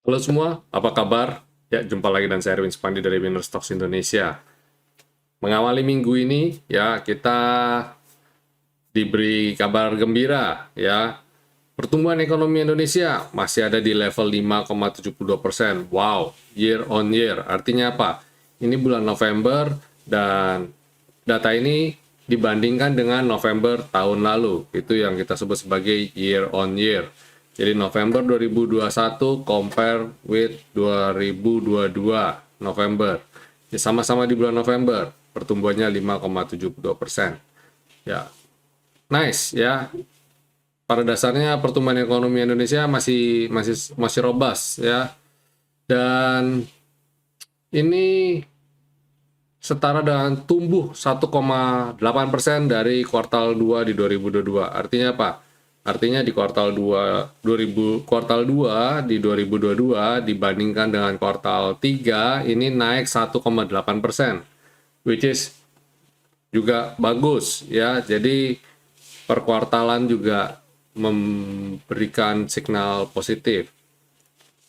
Halo semua, apa kabar? Ya, jumpa lagi dan saya Erwin Supandi dari Winner Stocks Indonesia. Mengawali minggu ini, ya kita diberi kabar gembira, ya. Pertumbuhan ekonomi Indonesia masih ada di level 5,72%. Wow, year on year. Artinya apa? Ini bulan November dan data ini dibandingkan dengan November tahun lalu. Itu yang kita sebut sebagai year on year. Jadi November 2021 compare with 2022 November. Ya, sama-sama di bulan November, pertumbuhannya 5,72%. Ya, nice ya. Pada dasarnya pertumbuhan ekonomi Indonesia masih robust ya. Dan ini setara dengan tumbuh 1,8% dari kuartal 2 di 2022. Artinya apa? Artinya di kuartal 2 kuartal 2 di 2022 dibandingkan dengan kuartal 3 ini naik 1,8%, which is juga bagus ya. Jadi per kuartalan juga memberikan signal positif.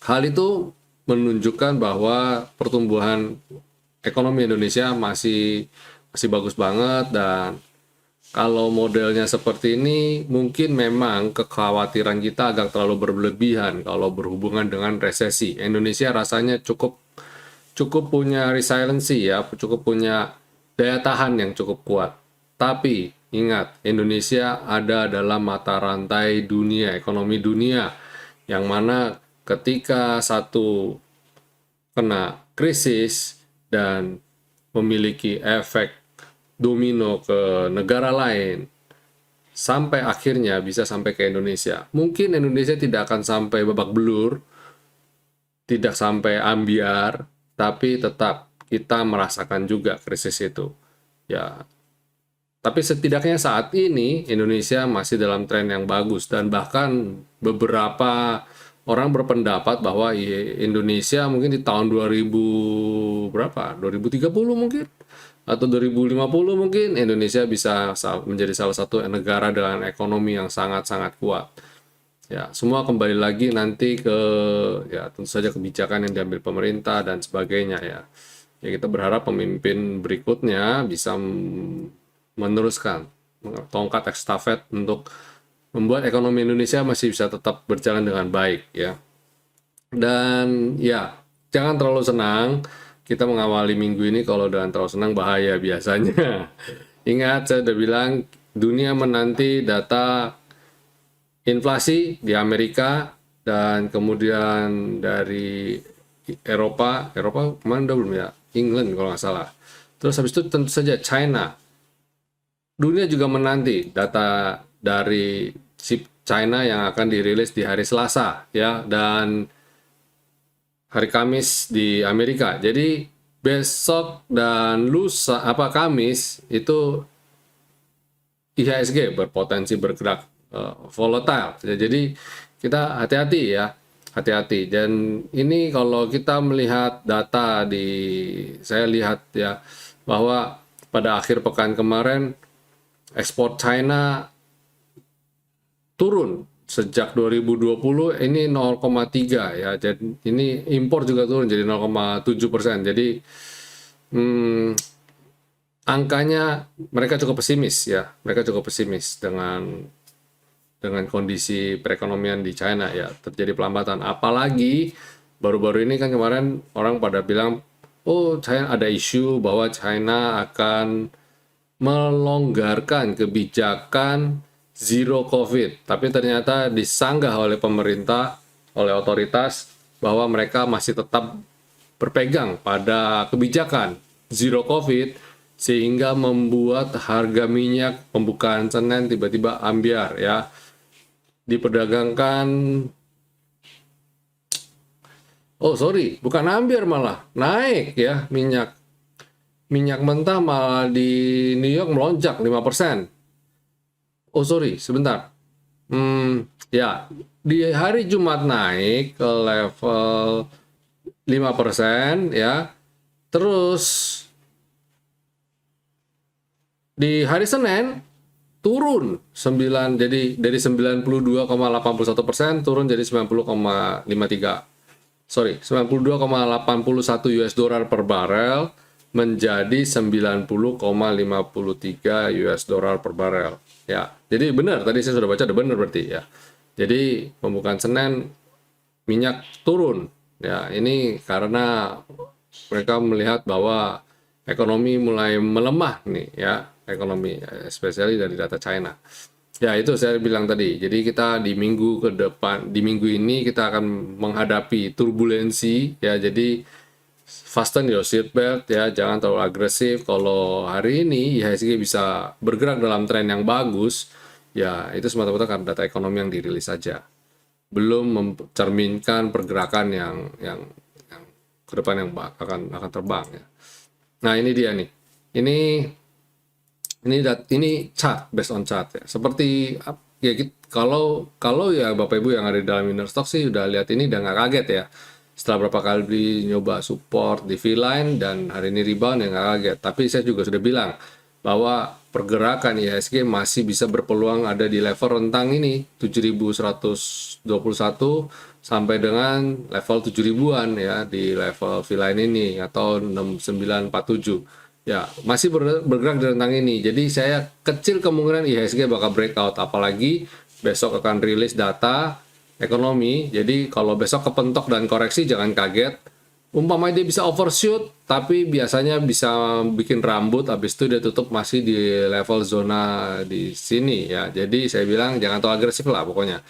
Hal itu menunjukkan bahwa pertumbuhan ekonomi Indonesia masih masih bagus banget, dan kalau modelnya seperti ini mungkin memang kekhawatiran kita agak terlalu berlebihan kalau berhubungan dengan resesi. Indonesia rasanya cukup cukup punya resiliency ya, cukup punya daya tahan yang cukup kuat. Tapi ingat, Indonesia ada dalam mata rantai dunia, ekonomi dunia, yang mana ketika satu kena krisis dan memiliki efek domino ke negara lain, sampai akhirnya bisa sampai ke Indonesia. Mungkin Indonesia tidak akan sampai babak belur, tidak sampai ambiar, tapi tetap kita merasakan juga krisis itu. Ya, tapi setidaknya saat ini Indonesia masih dalam tren yang bagus, dan bahkan beberapa orang berpendapat bahwa Indonesia mungkin di tahun 2000 berapa? 2030 mungkin atau 2050 mungkin Indonesia bisa menjadi salah satu negara dengan ekonomi yang sangat-sangat kuat. Ya, semua kembali lagi nanti ke, ya tentu saja, kebijakan yang diambil pemerintah dan sebagainya ya. Ya, kita berharap pemimpin berikutnya bisa meneruskan tongkat estafet untuk membuat ekonomi Indonesia masih bisa tetap berjalan dengan baik ya. Dan ya, jangan terlalu senang kita mengawali minggu ini. Kalau dengan terlalu senang bahaya biasanya. Ingat, saya udah bilang dunia menanti data inflasi di Amerika, dan kemudian dari Eropa kemarin udah belum ya? England kalau nggak salah. Terus habis itu tentu saja China. Dunia juga menanti data dari China yang akan dirilis di hari Selasa ya, dan hari Kamis di Amerika. Jadi besok dan lusa Kamis itu IHSG berpotensi bergerak volatile. Jadi kita hati-hati ya, hati-hati. Dan ini kalau kita melihat data saya lihat ya bahwa pada akhir pekan kemarin ekspor China turun sejak 2020 ini 0,3 ya. Jadi ini impor juga turun jadi 0,7%. Jadi angkanya mereka cukup pesimis ya. Mereka cukup pesimis dengan kondisi perekonomian di China ya, terjadi pelambatan. Apalagi baru-baru ini kan kemarin orang pada bilang, oh China ada isu bahwa China akan melonggarkan kebijakan zero COVID. Tapi ternyata disanggah oleh pemerintah, oleh otoritas, bahwa mereka masih tetap berpegang pada kebijakan zero COVID, sehingga membuat harga minyak pembukaan Senin tiba-tiba ambiar ya. Diperdagangkan, bukan ambiar, malah naik ya minyak. Minyak mentah malah di New York melonjak 5%. Sebentar. Ya, di hari Jumat naik ke level 5% ya. Terus di hari Senin turun 9, jadi dari 92,81% turun jadi 90,53. sorry, 92,81 US dollar per barel menjadi 90,53 US dollar per barel. Ya, jadi benar tadi saya sudah baca, ada benar berarti ya. Jadi pembukaan Senin minyak turun. Ya, ini karena mereka melihat bahwa ekonomi mulai melemah nih ya, ekonomi especially dari data China. Ya, itu saya bilang tadi. Jadi kita di minggu ke depan, di minggu ini kita akan menghadapi turbulensi ya. Jadi fasten your seatbelt ya, jangan terlalu agresif. Kalau hari ini IHSG bisa bergerak dalam tren yang bagus, ya itu semata-mata karena data ekonomi yang dirilis saja. Belum mencerminkan pergerakan yang ke depan yang akan terbang ya. Nah, ini dia nih. Ini chart, based on chart ya. Seperti ya, kalau ya Bapak Ibu yang ada di dalam inner stock sih udah lihat ini, udah nggak kaget ya. Setelah berapa kali nyoba support di V-line dan hari ini rebound, ya nggak kaget. Tapi saya juga sudah bilang bahwa pergerakan IHSG masih bisa berpeluang ada di level rentang ini 7.121 sampai dengan level 7.000-an ya, di level V-line ini atau 6947. Ya, masih bergerak di rentang ini. Jadi saya kecil kemungkinan IHSG bakal breakout, apalagi besok akan rilis data ekonomi. Jadi kalau besok kepentok dan koreksi jangan kaget. Umpamanya dia bisa overshoot, tapi biasanya bisa bikin rambut, habis itu dia tutup masih di level zona di sini ya. Jadi saya bilang jangan terlalu agresif lah pokoknya.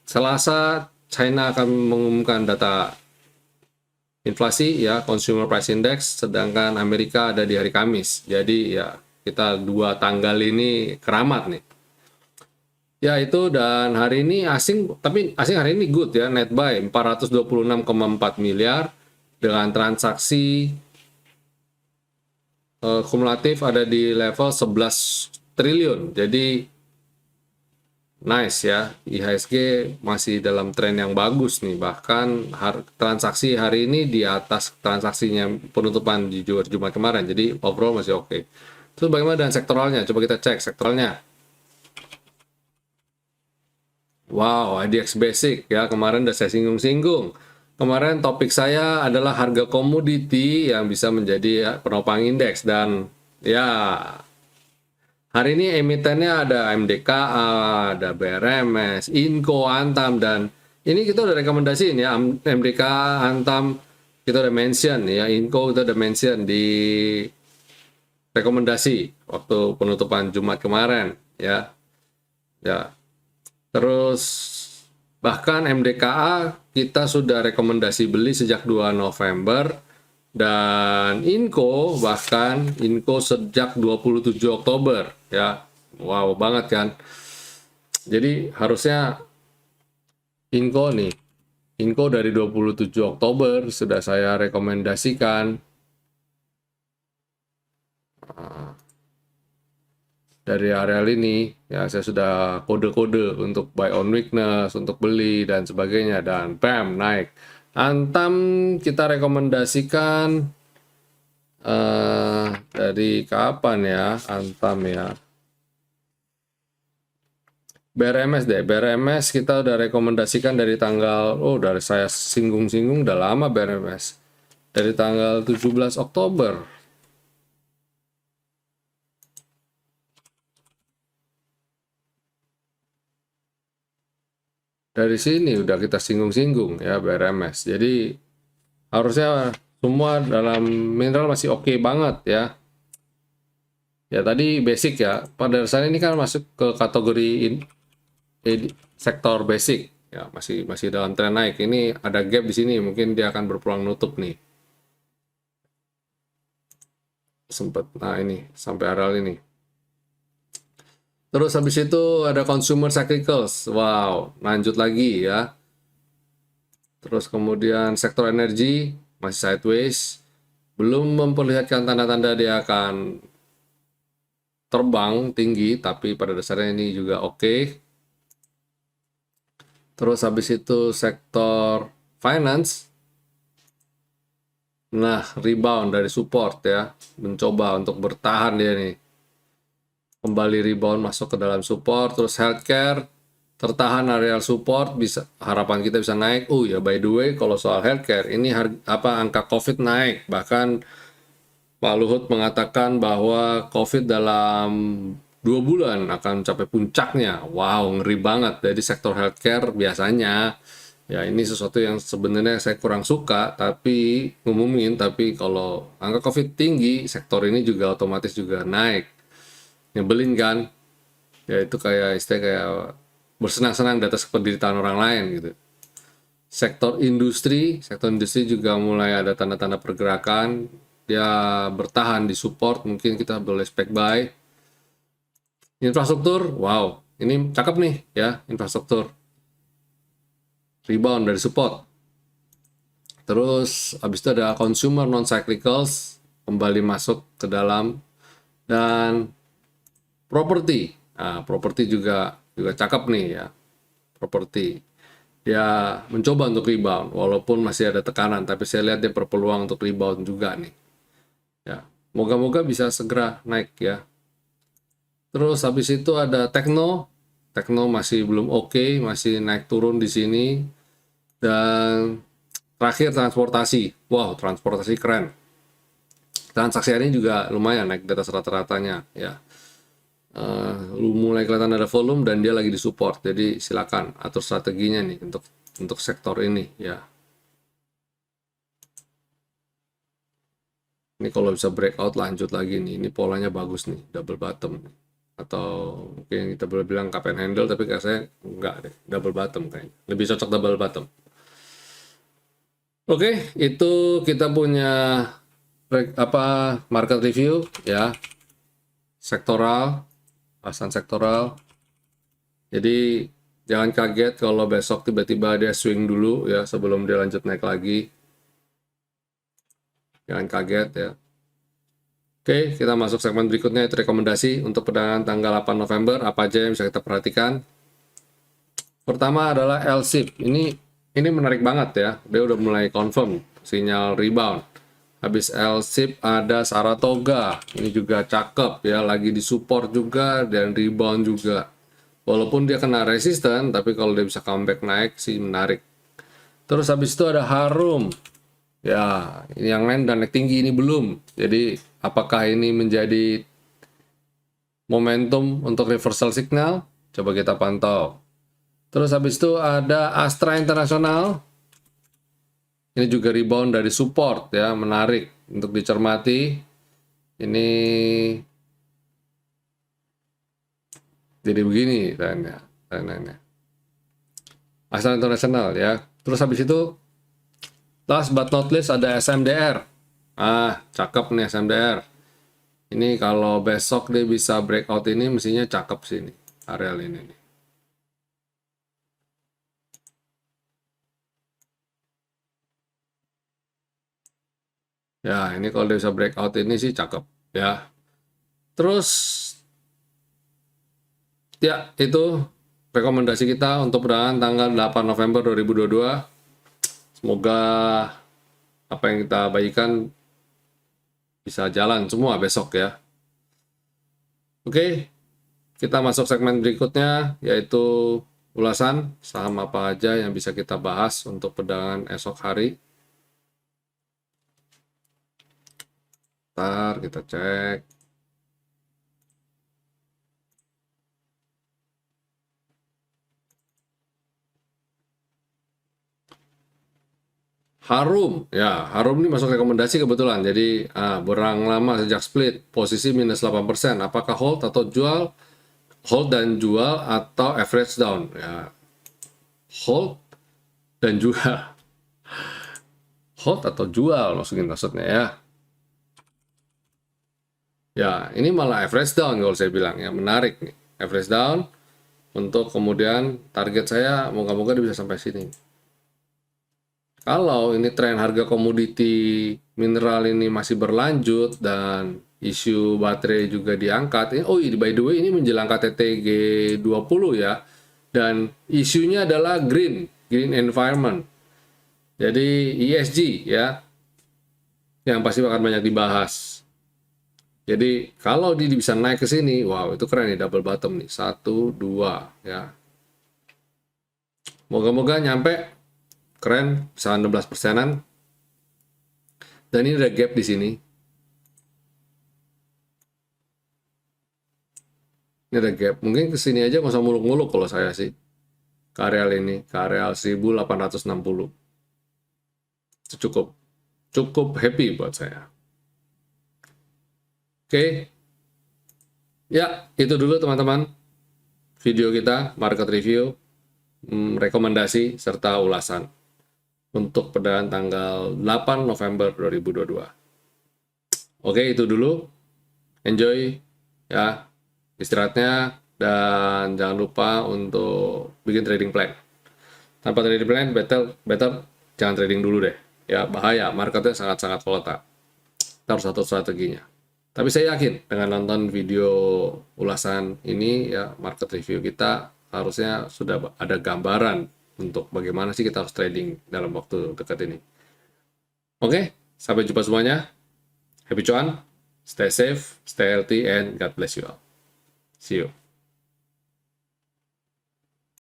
Selasa China akan mengumumkan data inflasi ya, Consumer Price Index, sedangkan Amerika ada di hari Kamis. Jadi ya kita dua tanggal ini keramat nih. Ya itu, dan hari ini tapi asing hari ini good ya, net buy 426,4 miliar dengan transaksi kumulatif ada di level 11 triliun. Jadi nice ya, IHSG masih dalam tren yang bagus nih. Bahkan transaksi hari ini di atas transaksinya penutupan di Jumat kemarin. Jadi overall masih oke. Terus bagaimana dengan sektoralnya? Coba kita cek sektoralnya. Wow, IDX Basic ya, kemarin udah saya singgung-singgung. Kemarin topik saya adalah harga komoditi yang bisa menjadi penopang indeks, dan ya hari ini emitennya ada MDKA, ada BRMS, Inco, Antam, dan ini kita udah rekomendasiin ya, MDKA, Antam kita udah mention ya, Inco kita udah mention di rekomendasi waktu penutupan Jumat kemarin ya. Ya. Terus bahkan MDKA kita sudah rekomendasi beli sejak 2 November. Dan Inco sejak 27 Oktober ya. Wow banget kan. Jadi harusnya Inco dari 27 Oktober sudah saya rekomendasikan. Dari areal ini ya, saya sudah kode-kode untuk buy on weakness, untuk beli dan sebagainya, dan bam, naik. Antam kita rekomendasikan dari kapan ya Antam ya, BRMS deh. BRMS kita udah rekomendasikan dari tanggal, dari saya singgung-singgung udah lama BRMS, dari tanggal 17 Oktober. Dari sini udah kita singgung-singgung ya BRMS. Jadi harusnya semua dalam mineral masih oke banget ya. Ya tadi basic ya. Pada dasarnya ini kan masuk ke kategori sektor basic ya, masih dalam tren naik. Ini ada gap di sini, mungkin dia akan berpeluang nutup nih. Nah ini sampai areal ini. Terus habis itu ada consumer cyclicals. Wow, lanjut lagi ya. Terus kemudian sektor energi masih sideways. Belum memperlihatkan tanda-tanda dia akan terbang tinggi, tapi pada dasarnya ini juga oke. Terus habis itu sektor finance. Nah, rebound dari support ya. Mencoba untuk bertahan dia nih. Kembali rebound masuk ke dalam support. Terus healthcare tertahan areal support, bisa harapan kita bisa naik. Oh ya, by the way, kalau soal healthcare ini angka COVID naik, bahkan Pak Luhut mengatakan bahwa COVID dalam 2 bulan akan mencapai puncaknya. Wow, ngeri banget. Jadi sektor healthcare biasanya, ya ini sesuatu yang sebenarnya saya kurang suka, tapi ngumumin, tapi kalau angka COVID tinggi, sektor ini juga otomatis juga naik. Nyebelin kan? Ya itu kayak istilah kayak bersenang-senang di atas penderitaan orang lain gitu. Sektor industri juga mulai ada tanda-tanda pergerakan. Dia bertahan di support, mungkin kita boleh spek buy. Infrastruktur, wow, ini cakep nih ya, infrastruktur. Rebound dari support. Terus habis itu ada consumer non cyclicals kembali masuk ke dalam, dan properti. Nah, properti juga cakep nih ya. Properti. Dia mencoba untuk rebound walaupun masih ada tekanan, tapi saya lihat dia berpeluang untuk rebound juga nih. Ya, moga-moga bisa segera naik ya. Terus habis itu ada Tekno. Tekno masih belum oke, masih naik turun di sini. Dan terakhir transportasi. Wow, transportasi keren. Transaksi hari ini juga lumayan naik di atas rata-ratanya ya. Mulai kelihatan ada volume dan dia lagi disupport. Jadi silakan atur strateginya nih untuk sektor ini ya. Ini kalau bisa breakout lanjut lagi nih. Ini polanya bagus nih, double bottom. Atau mungkin kita boleh bilang cup and handle, tapi kayak saya enggak deh, double bottom kayaknya. Lebih cocok double bottom. Oke, itu kita punya market review ya. Sektoral, bahasan sektoral. Jadi jangan kaget kalau besok tiba-tiba dia swing dulu ya sebelum dia lanjut naik lagi. Jangan kaget ya. Oke, kita masuk segmen berikutnya, itu rekomendasi untuk perdagangan tanggal 8 November. Apa aja yang bisa kita perhatikan? Pertama adalah LSIP. Ini menarik banget ya. Dia udah mulai confirm sinyal rebound. Habis LSIP ada Saratoga. Ini juga cakep ya, lagi disupport juga dan rebound juga. Walaupun dia kena resisten, tapi kalau dia bisa comeback naik sih menarik. Terus habis itu ada Harum. Ya, ini yang lain dan naik tinggi, ini belum. Jadi, apakah ini menjadi momentum untuk reversal signal? Coba kita pantau. Terus habis itu ada Astra International. Ini juga rebound dari support ya, menarik untuk dicermati. Ini jadi begini trennya. Astra International ya. Terus habis itu last but not least ada SMDR. Cakep nih SMDR. Ini kalau besok dia bisa breakout ini, mestinya cakep sih ini, areal ini nih. Ya, ini kalau dia bisa breakout ini sih cakep ya. Terus ya, itu rekomendasi kita untuk perdagangan tanggal 8 November 2022. Semoga apa yang kita bagikan bisa jalan semua besok ya. Oke, kita masuk segmen berikutnya, yaitu ulasan saham apa aja yang bisa kita bahas untuk perdagangan esok hari. Ntar kita cek. Harum, ya Harum ini masuk rekomendasi kebetulan. Jadi berang lama sejak split, posisi minus 8%. Apakah hold atau jual? Hold dan jual atau average down? Ya, hold dan jual. Hold atau jual maksudnya ya. Ya, ini malah average down kalau saya bilang ya, menarik nih. Average down untuk kemudian target saya moga-moga dia bisa sampai sini. Kalau ini tren harga komoditi mineral ini masih berlanjut dan isu baterai juga diangkat. By the way, ini menjelang KTT G20 ya. Dan isunya adalah green environment. Jadi ESG ya. Yang pasti akan banyak dibahas. Jadi kalau dia bisa naik ke sini, wow itu keren nih, double bottom nih. 1, 2 ya. Moga-moga nyampe, keren, bisa 16%-an. Dan ini ada gap di sini. Ini ada gap. Mungkin kesini aja nggak usah muluk-muluk kalau saya sih. Ke areal ini, ke areal 1860. Itu cukup happy buat saya. Oke. Ya, itu dulu teman-teman. Video kita, market review, rekomendasi, serta ulasan untuk perdagangan tanggal 8 November 2022. Oke, itu dulu. Enjoy ya istirahatnya, dan jangan lupa untuk bikin trading plan. Tanpa trading plan, better jangan trading dulu deh. Ya, bahaya, marketnya sangat-sangat volatile. Kita harus atur strateginya. Tapi saya yakin dengan nonton video ulasan ini, ya market review kita harusnya sudah ada gambaran untuk bagaimana sih kita harus trading dalam waktu dekat ini. Oke, sampai jumpa semuanya. Happy cuan, stay safe, stay healthy, and God bless you all. See you.